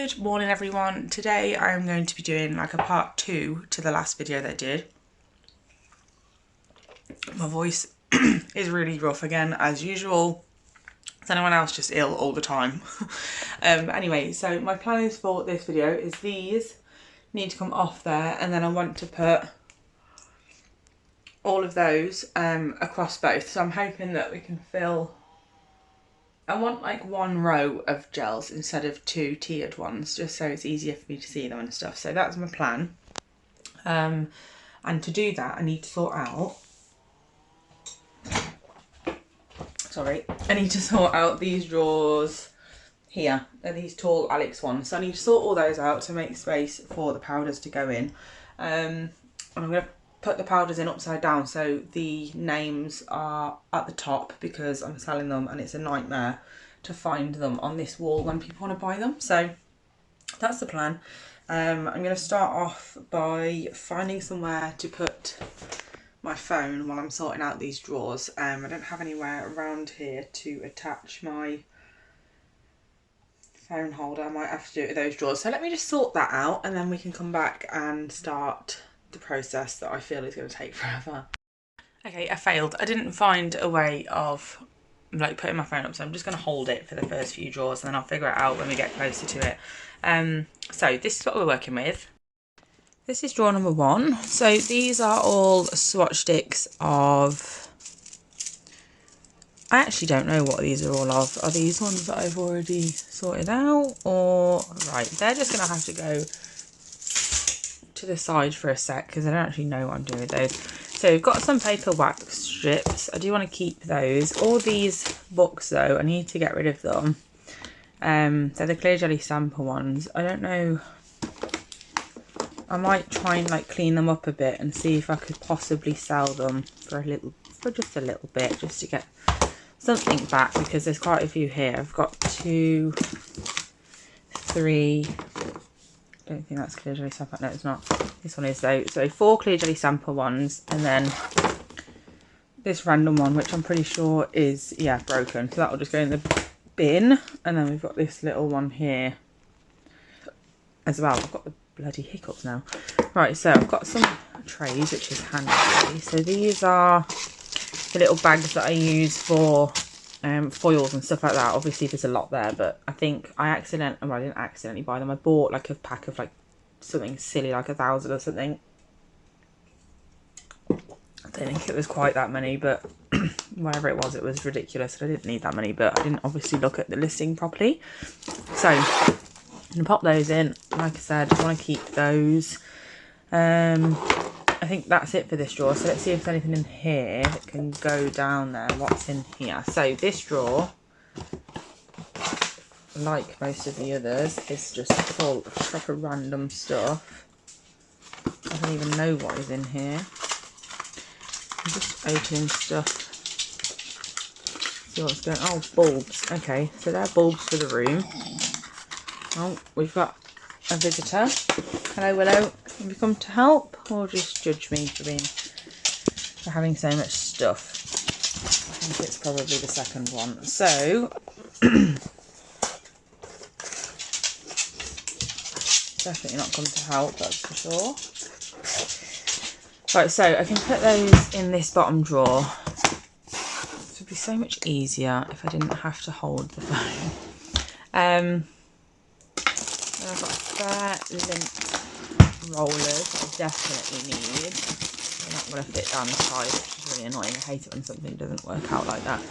Good morning everyone. Today I'm going to be doing like a part 2 to the last video that I did. My voice is really rough again as usual. Is anyone else just ill all the time? Anyway, so my plan is for this video is these need to come off there, and then I want to put all of those across both. So I'm hoping that we can fill, I want like one row of gels instead of 2 tiered ones, just so it's easier for me to see them and stuff. So that's my plan. And to do that, I need to sort out, I need to sort out these drawers here. They're these tall Alex ones. So I need to sort all those out to make space for the powders to go in. And I'm going to put the powders in upside down so the names are at the top, because I'm selling them and it's a nightmare to find them on this wall when people want to buy them. So that's the plan. I'm going to start off by finding somewhere to put my phone while I'm sorting out these drawers. I don't have anywhere around here to attach my phone holder. I might have to do it with those drawers. So let me just sort that out and then we can come back and start the process that I feel is going to take forever. Okay, I failed. I didn't find a way of like putting my phone up, so I'm just going to hold it for the first few drawers and then I'll figure it out when we get closer to it. So this is what we're working with. This is drawer number 1. So these are all swatch sticks of, I actually don't know what these are all of. Are these ones that I've already sorted out, or right, they're just going to have to go to the side for a sec because I don't actually know what I'm doing with those. So we've got some paper wax strips. I do want to keep those. All these books though, I need to get rid of them. They're the clear jelly sample ones. I don't know, I might try and like clean them up a bit and see if I could possibly sell them for just a little bit, just to get something back, because there's quite a few here. I've got 2, 3, I don't think that's clear jelly sample. No, it's not. This one is though. So 4 clear jelly sample ones, and then this random one, which I'm pretty sure is, yeah, broken. So that'll just go in the bin. And then we've got this little one here as well. I've got the bloody hiccups now. Right, so I've got some trays, which is handy. So these are the little bags that I use for foils and stuff like that. Obviously there's a lot there, but I think I didn't accidentally buy them. I bought like a pack of like something silly, like 1,000 or something. I don't think it was quite that many, but whatever it was ridiculous. I didn't need that many, but I didn't obviously look at the listing properly. So I'm gonna pop those in. Like I said, I want to keep those. I think that's it for this drawer. So let's see if there's anything in here that can go down there. What's in here? So this drawer, like most of the others, is just full of proper random stuff. I don't even know what is in here. I'm just opening stuff. See what's going on. Oh, bulbs. Okay, so they're bulbs for the room. Oh, we've got a visitor. Hello, Willow. Have you come to help, or just judge me for having so much stuff? I think it's probably the second one. So definitely not come to help, that's for sure. Right, so I can put those in this bottom drawer. This would be so much easier if I didn't have to hold the phone. And I've got a spare lint rollers I definitely need. They're not going to fit down the side, which is really annoying. I hate it when something doesn't work out like that.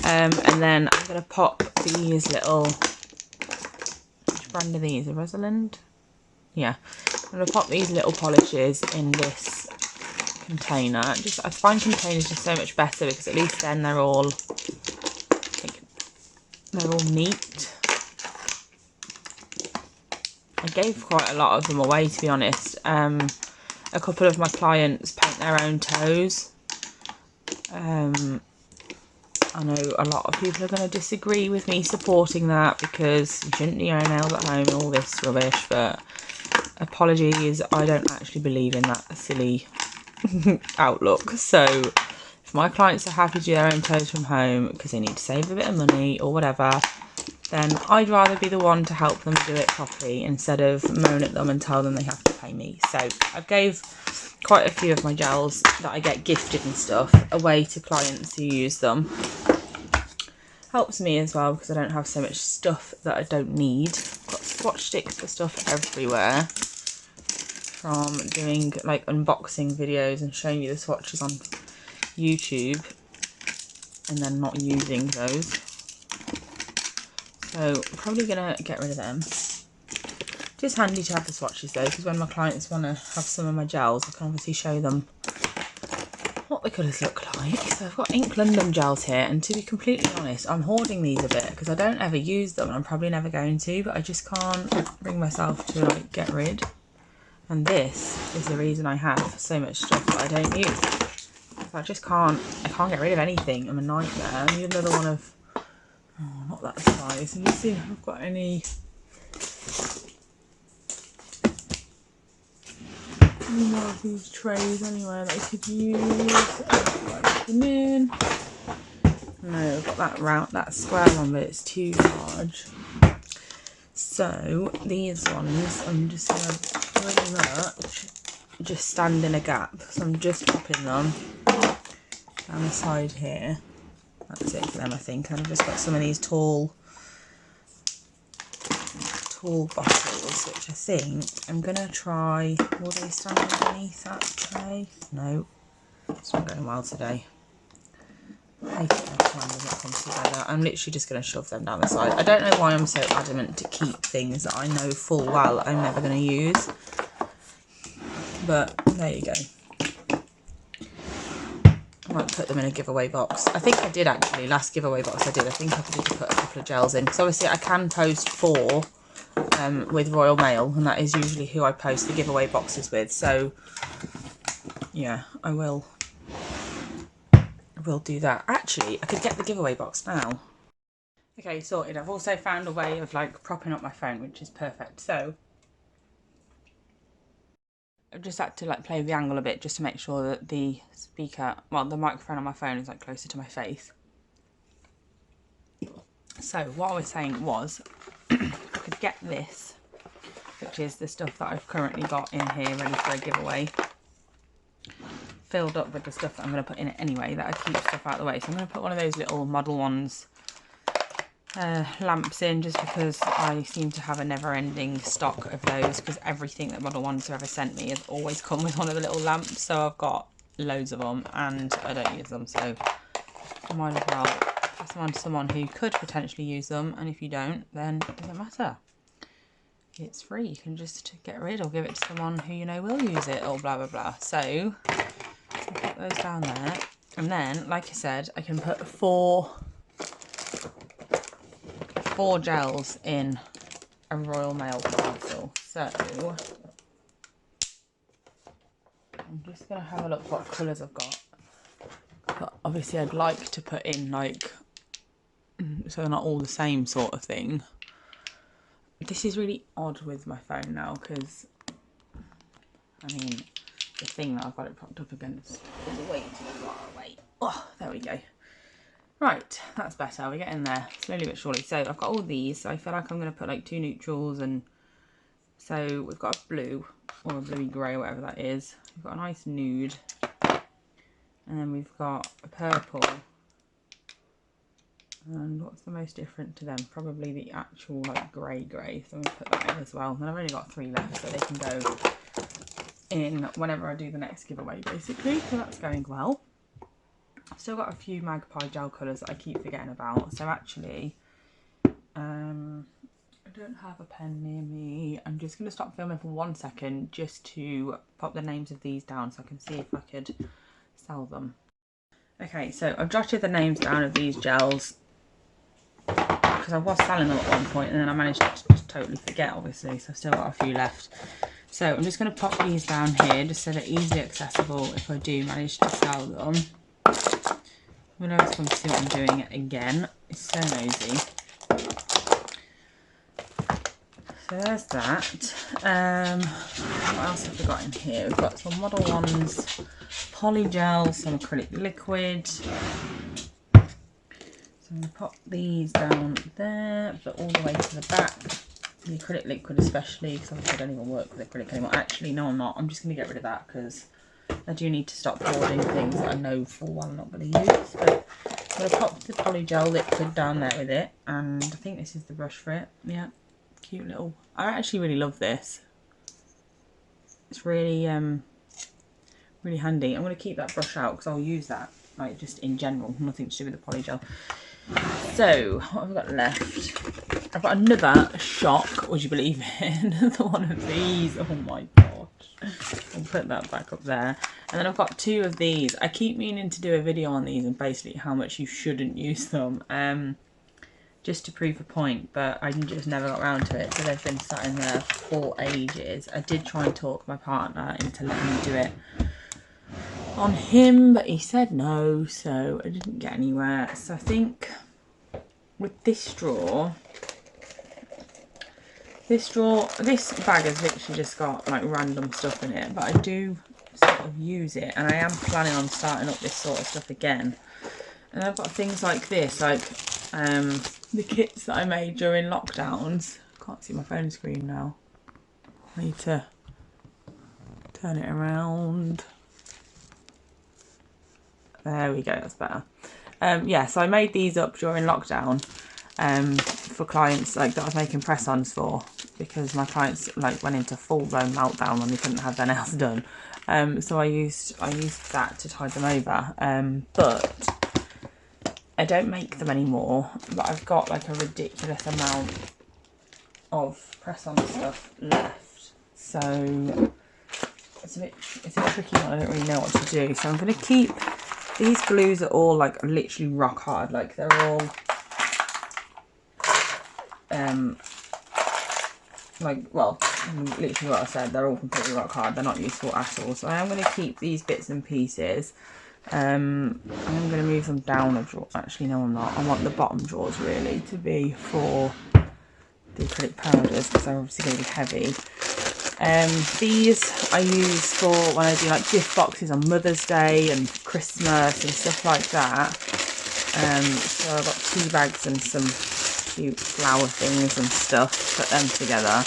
And then I'm going to pop these little, which brand are these? A Rosalind? Yeah. I'm going to pop these little polishes in this container. I find containers just so much better, because at least then they're all neat. I gave quite a lot of them away, to be honest. A couple of my clients paint their own toes. I know a lot of people are going to disagree with me supporting that, because you shouldn't do your own nails at home and all this rubbish, but apologies, I don't actually believe in that silly outlook. So if my clients are happy to do their own toes from home because they need to save a bit of money or whatever, then I'd rather be the one to help them do it properly instead of moan at them and tell them they have to pay me. So I've gave quite a few of my gels that I get gifted and stuff away to clients who use them. Helps me as well because I don't have so much stuff that I don't need. I've got swatch sticks for stuff everywhere from doing like unboxing videos and showing you the swatches on YouTube and then not using those. So I'm probably gonna get rid of them. Just handy to have the swatches though, because when my clients want to have some of my gels, I can obviously show them what the colours look like. So I've got Ink London gels here, and to be completely honest, I'm hoarding these a bit because I don't ever use them and I'm probably never going to, but I just can't bring myself to like get rid. And this is the reason I have so much stuff that I don't use. I just can't get rid of anything. I'm a nightmare. I need another one of, oh, not that size. Let me see if I've got any more of these trays anywhere that I could use. No, I've got that round, that square one, but it's too large. So these ones, I'm just gonna pretty much just stand in a gap. So I'm just popping them down the side here. That's it for them, I think. And I've just got some of these tall bottles, which I think I'm gonna try. Will they stand underneath that tray? No, it's not going well today. I think my plan doesn't come together. I'm literally just gonna shove them down the side. I don't know why I'm so adamant to keep things that I know full well I'm never gonna use, but there you go. I might put them in a giveaway box. I think I did actually, last giveaway box I did. I think I did put a couple of gels in because obviously I can post 4 with Royal Mail, and that is usually who I post the giveaway boxes with. So yeah, I will do that. Actually, I could get the giveaway box now. Okay, sorted. I've also found a way of like propping up my phone, which is perfect. So I've just had to like play with the angle a bit just to make sure that the speaker, well, the microphone on my phone is like closer to my face. So what I was saying was I could get this, which is the stuff that I've currently got in here ready for a giveaway, filled up with the stuff that I'm going to put in it anyway, that I keep stuff out of the way. So I'm going to put one of those little Model Ones lamps in, just because I seem to have a never-ending stock of those, because everything that Model Ones have ever sent me has always come with one of the little lamps. So I've got loads of them and I don't use them, so I might as well pass them on to someone who could potentially use them, and if you don't, then it doesn't matter. It's free. You can just get rid or give it to someone who you know will use it, or blah blah blah. So I'll put those down there, and then, like I said, I can put four gels in a Royal Mail parcel. So I'm just gonna have a look what colours I've got. But obviously I'd like to put in like, so they're not all the same sort of thing. This is really odd with my phone now, because I mean the thing that I've got it propped up against is way too far away. Oh, there we go. Right, that's better. We're getting there slowly but surely. So I've got all these. So I feel like I'm going to put like 2 neutrals, and so we've got a blue or a bluey grey, whatever that is. We've got a nice nude, and then we've got a purple. And what's the most different to them? Probably the actual like grey. So I'm going to put that in as well. And I've only got 3 left, so they can go in whenever I do the next giveaway, basically. So that's going well. I've still got a few Magpie gel colours that I keep forgetting about. So actually, I don't have a pen near me. I'm just going to stop filming for 1 second just to pop the names of these down so I can see if I could sell them. Okay, so I've jotted the names down of these gels because I was selling them at one point, and then I managed to just totally forget, obviously, so I've still got a few left. So I'm just going to pop these down here just so they're easily accessible if I do manage to sell them. I'm going to come see what I'm doing again. It's so nosy. So there's that. What else have we got in here? We've got some Model Ones polygel, some acrylic liquid, some I'm going to pop these down there, but all the way to the back. The acrylic liquid especially, because obviously I don't even work with acrylic anymore. Actually, no I'm not. I'm just going to get rid of that because I do need to stop hoarding things that I know full well I'm not going to use. But I'm going to pop the polygel liquid down there with it, and I think this is the brush for it. Yeah, cute little. I actually really love this. It's really really handy. I'm going to keep that brush out because I'll use that like just in general, nothing to do with the polygel. So what have we got left? I've got another shock, would you believe it? Another one of these. Oh my gosh. I'll put that back up there. And then I've got two of these. I keep meaning to do a video on these and basically how much you shouldn't use them. Just to prove a point, but I just never got around to it. So they've been sat in there for ages. I did try and talk my partner into letting me do it on him, but he said no, so I didn't get anywhere. So I think with this drawer, this bag has literally just got like random stuff in it, but I do sort of use it, and I am planning on starting up this sort of stuff again. And I've got things like this, like the kits that I made during lockdowns. I can't see my phone screen now. I need to turn it around. There we go, that's better. Yeah, so I made these up during lockdown for clients like that I was making press-ons for, because my clients like went into full-blown meltdown when they couldn't have their nails done. So I used that to tide them over. But I don't make them anymore, but I've got like a ridiculous amount of press-on stuff left. So it's a tricky one, I don't really know what to do. So I'm going to keep, these glues are all like literally rock hard, like they're all like, well, literally what I said, they're all completely rock hard, they're not useful at all. So I am going to keep these bits and pieces. I'm going to move them down a drawer. Actually, no, I'm not. I want the bottom drawers really to be for the acrylic powders because they're obviously going to be heavy. These I use for when I do like gift boxes on Mother's Day and Christmas and stuff like that. So I've got tea bags and some cute flower things and stuff. Put them together.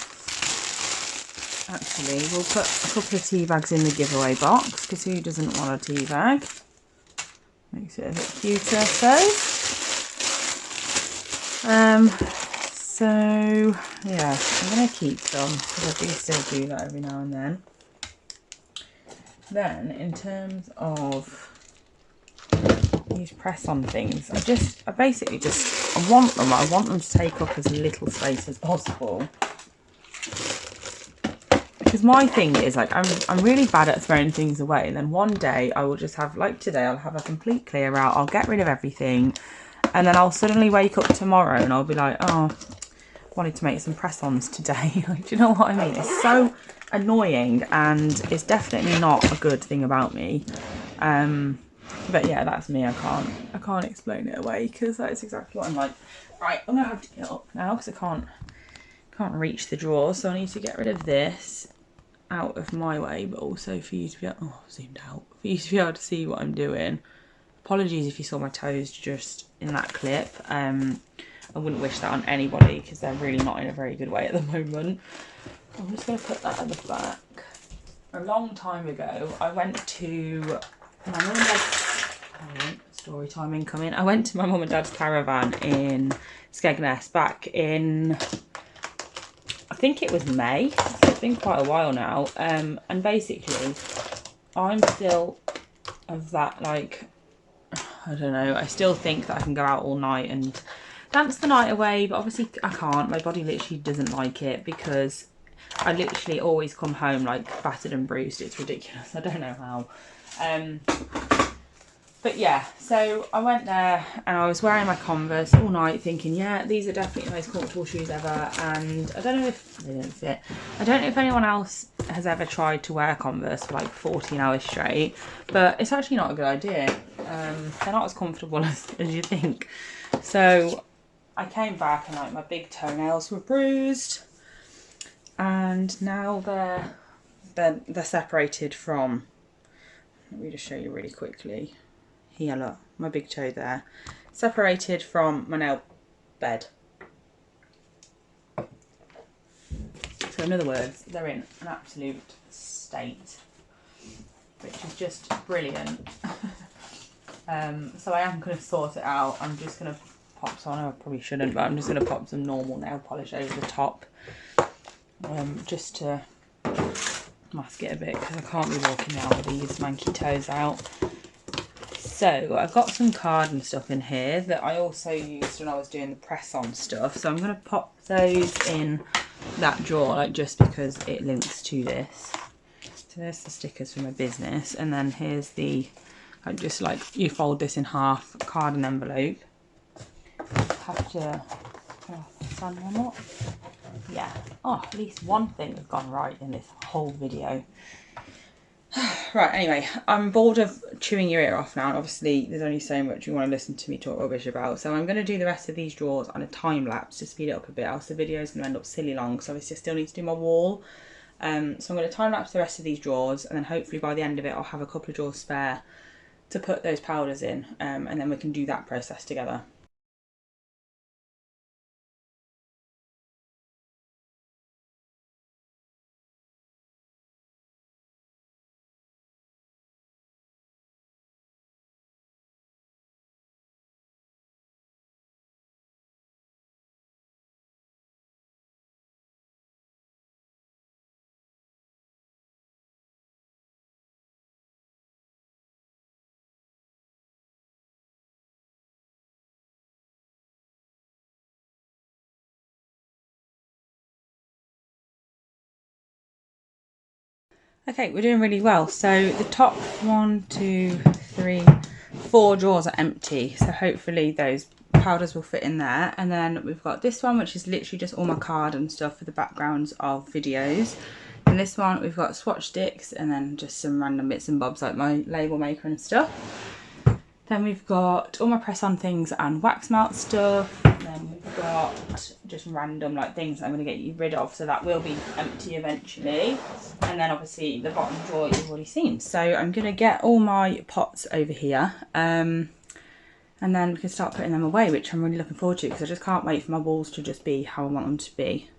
Actually, we'll put a couple of tea bags in the giveaway box because who doesn't want a tea bag? Makes it a bit cuter. So yeah, I'm going to keep them because I do still do that every now and then. Then in terms of these press-on things, I basically just want them to take up as little space as possible. Because my thing is like I'm really bad at throwing things away, and then one day I will just have, like today, I'll have a complete clear out, I'll get rid of everything, and then I'll suddenly wake up tomorrow and I'll be like, oh, wanted to make some press-ons today. Like, do you know what I mean? It's so annoying, and it's definitely not a good thing about me. But yeah, that's me. I can't explain it away because that's exactly what I'm like. Right, I'm gonna have to get up now because I can't reach the drawer, so I need to get rid of this out of my way, but also for you to be able, zoomed out, for you to be able to see what I'm doing. Apologies if you saw my toes just in that clip. I wouldn't wish that on anybody because they're really not in a very good way at the moment. I'm just going to put that at the back. A long time ago, I went to my mum and dad's, story time incoming. I went to my mum and dad's caravan in Skegness back in, I think it was May, so it's been quite a while now. And basically, I'm still of that, like, I don't know, I still think that I can go out all night and dance the night away, but obviously I can't. My body literally doesn't like it because I literally always come home like battered and bruised. It's ridiculous. I don't know how. But yeah, so I went there and I was wearing my Converse all night thinking, yeah, these are definitely the most comfortable shoes ever. And I don't know if they didn't fit. I don't know if anyone else has ever tried to wear Converse for like 14 hours straight, but it's actually not a good idea. They're not as comfortable as you think. So I came back and like my big toenails were bruised, and now they're separated from, let me just show you really quickly. here, look, my big toe there, separated from my nail bed. So in other words, they're in an absolute state, which is just brilliant. So I am going to sort it out. I'm just going to pop some, I probably shouldn't, but I'm just going to pop some normal nail polish over the top, just to mask it a bit, because I can't be walking around with these manky toes out. So I've got some card and stuff in here that I also used when I was doing the press-on stuff. So I'm going to pop those in that drawer, like, just because it links to this. So there's the stickers for my business, and then here's the, just like, you fold this in half, card and envelope. Have to sand one up. Yeah. Oh, at least one thing has gone right in this whole video. Right, anyway, I'm bored of chewing your ear off now, and obviously there's only so much you want to listen to me talk rubbish about, so I'm going to do the rest of these drawers on a time lapse to speed it up a bit, else the video is going to end up silly long, because obviously I still need to do my wall. So I'm going to time lapse the rest of these drawers, and then hopefully by the end of it I'll have a couple of drawers spare to put those powders in, and then we can do that process together. Okay, we're doing really well. So the top 1, 2, 3, 4 drawers are empty. So hopefully those powders will fit in there. And then we've got this one, which is literally just all my card and stuff for the backgrounds of videos. And this one, we've got swatch sticks and then just some random bits and bobs like my label maker and stuff. Then we've got all my press-on things and wax melt stuff. Then we've got just random like things I'm going to get rid of, so that will be empty eventually. And then obviously the bottom drawer you've already seen. So I'm going to get all my pots over here, and then we can start putting them away, which I'm really looking forward to, because I just can't wait for my walls to just be how I want them to be.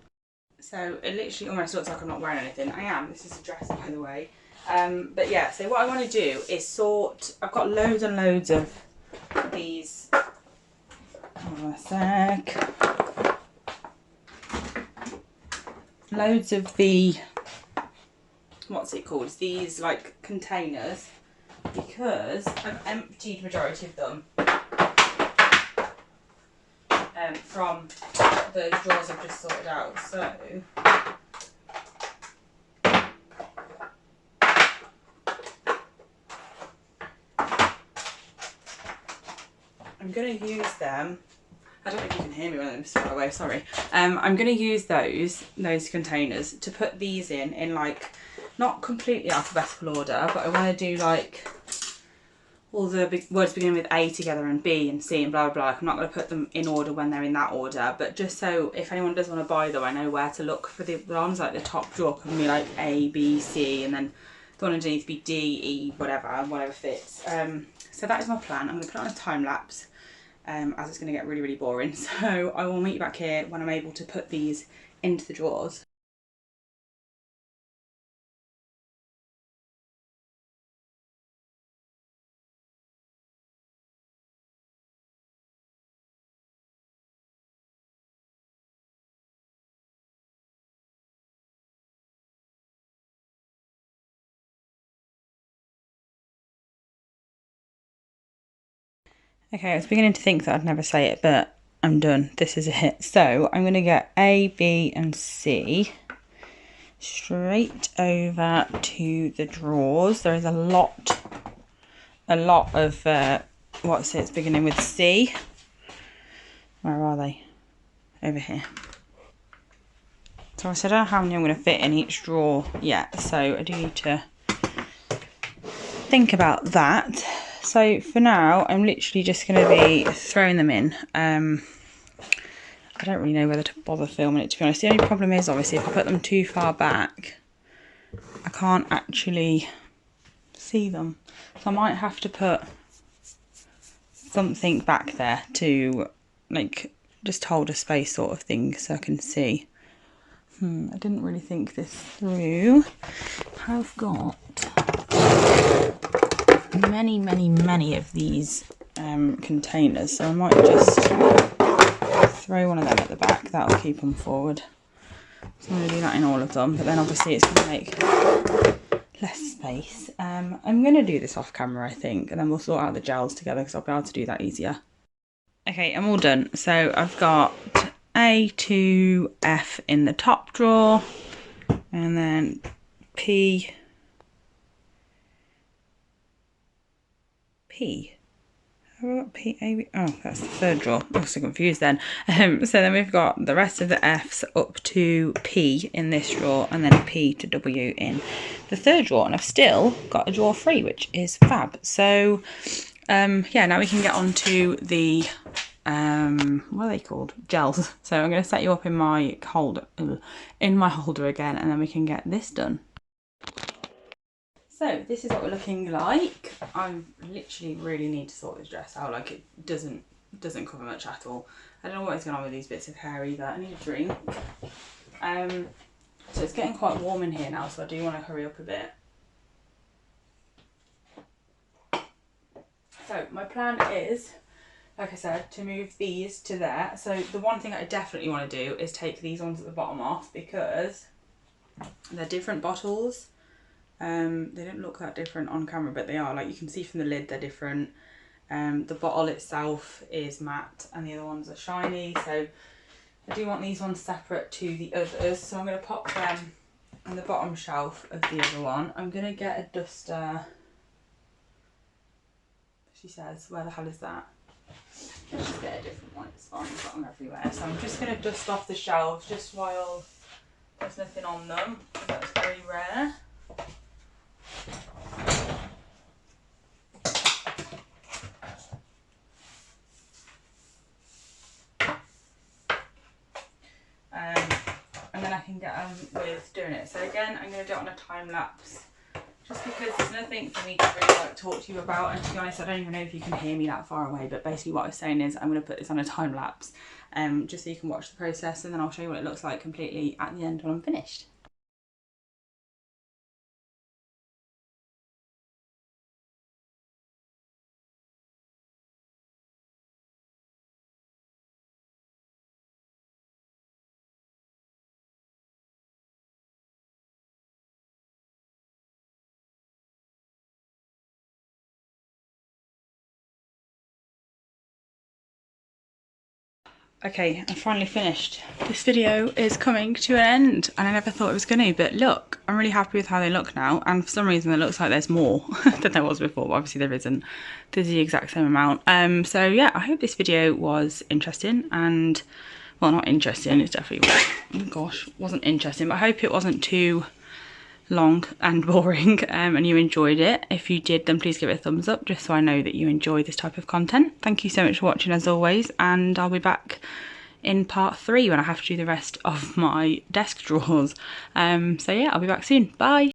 So it literally almost looks like I'm not wearing anything. I am. This is a dress, by the way. But yeah, so what I want to do is sort, I've got loads and loads of these, hold on a sec, loads of the, what's it called, these like containers, because I've emptied majority of them from those drawers I've just sorted out. So I'm going to use them. I don't know if you can hear me when I'm far away, sorry. I'm going to use those containers to put these in like, not completely alphabetical order, but I want to do like all the big words beginning with A together and B and C and blah, blah, blah. I'm not going to put them in order when they're in that order, but just so if anyone does want to buy them, I know where to look for the ones. Like the top drawer can be like A, B, C, and then the one underneath be D, E, whatever fits. So that is my plan. I'm going to put it on a time lapse, as it's going to get really, really boring. So I will meet you back here when I'm able to put these into the drawers. Okay, I was beginning to think that I'd never say it, but I'm done. This is it. So I'm going to get A, B and C straight over to the drawers. There is a lot of, what's it, it's beginning with C. Where are they? Over here. So I said I don't know how many I'm going to fit in each drawer yet, so I do need to think about that. So for now, I'm literally just going to be throwing them in. I don't really know whether to bother filming it, to be honest. The only problem is, obviously, if I put them too far back, I can't actually see them. So I might have to put something back there to like just hold a space sort of thing so I can see. I didn't really think this through. I've got many of these containers, so I might just throw one of them at the back. That'll keep them forward. So I'm going to do that in all of them, but then obviously it's going to make less space. I'm going to do this off camera, I think, and then we'll sort out the gels together because I'll be able to do that easier. Okay, I'm all done. So I've got A to F in the top drawer, and then P. Have I got P, A, B? Oh, that's the third drawer. I'm so confused then. So then we've got the rest of the F's up to P in this drawer, and then P to W in the third drawer. And I've still got a drawer free, which is fab. So yeah, now we can get on to the what are they called? Gels. So I'm going to set you up in my holder again, and then we can get this done. So this is what we're looking like. I literally really need to sort this dress out. Like, it doesn't cover much at all. I don't know what is going on with these bits of hair either. I need a drink. So it's getting quite warm in here now, so I do want to hurry up a bit. So my plan is, like I said, to move these to there. So the one thing I definitely want to do is take these ones at the bottom off, because they're different bottles. They don't look that different on camera, but they are. Like, you can see from the lid they're different. The bottle itself is matte and the other ones are shiny, so I do want these ones separate to the others. So I'm going to pop them on the bottom shelf of the other one. I'm going to get a duster. She says, where the hell is that? Let's just get a different one, it's fine, I've got them everywhere. So I'm just going to dust off the shelves just while there's nothing on them. That's very rare. And then I can get on with doing it. So again, I'm going to do it on a time lapse, just because there's nothing for me to really like talk to you about, and to be honest I don't even know if you can hear me that far away, but basically what I was saying is I'm going to put this on a time lapse just so you can watch the process, and then I'll show you what it looks like completely at the end when I'm finished. Okay, I'm finally finished. This video is coming to an end, and I never thought it was going to, but look, I'm really happy with how they look now, and for some reason it looks like there's more than there was before, but obviously there isn't. There's the exact same amount. So yeah, I hope this video was interesting, and, well, not interesting, it's definitely, oh gosh, wasn't interesting, but I hope it wasn't too long and boring and you enjoyed it. If you did, then please give it a thumbs up, just so I know that you enjoy this type of content. Thank you so much for watching as always, and I'll be back in part 3 when I have to do the rest of my desk drawers. So yeah, I'll be back soon. Bye.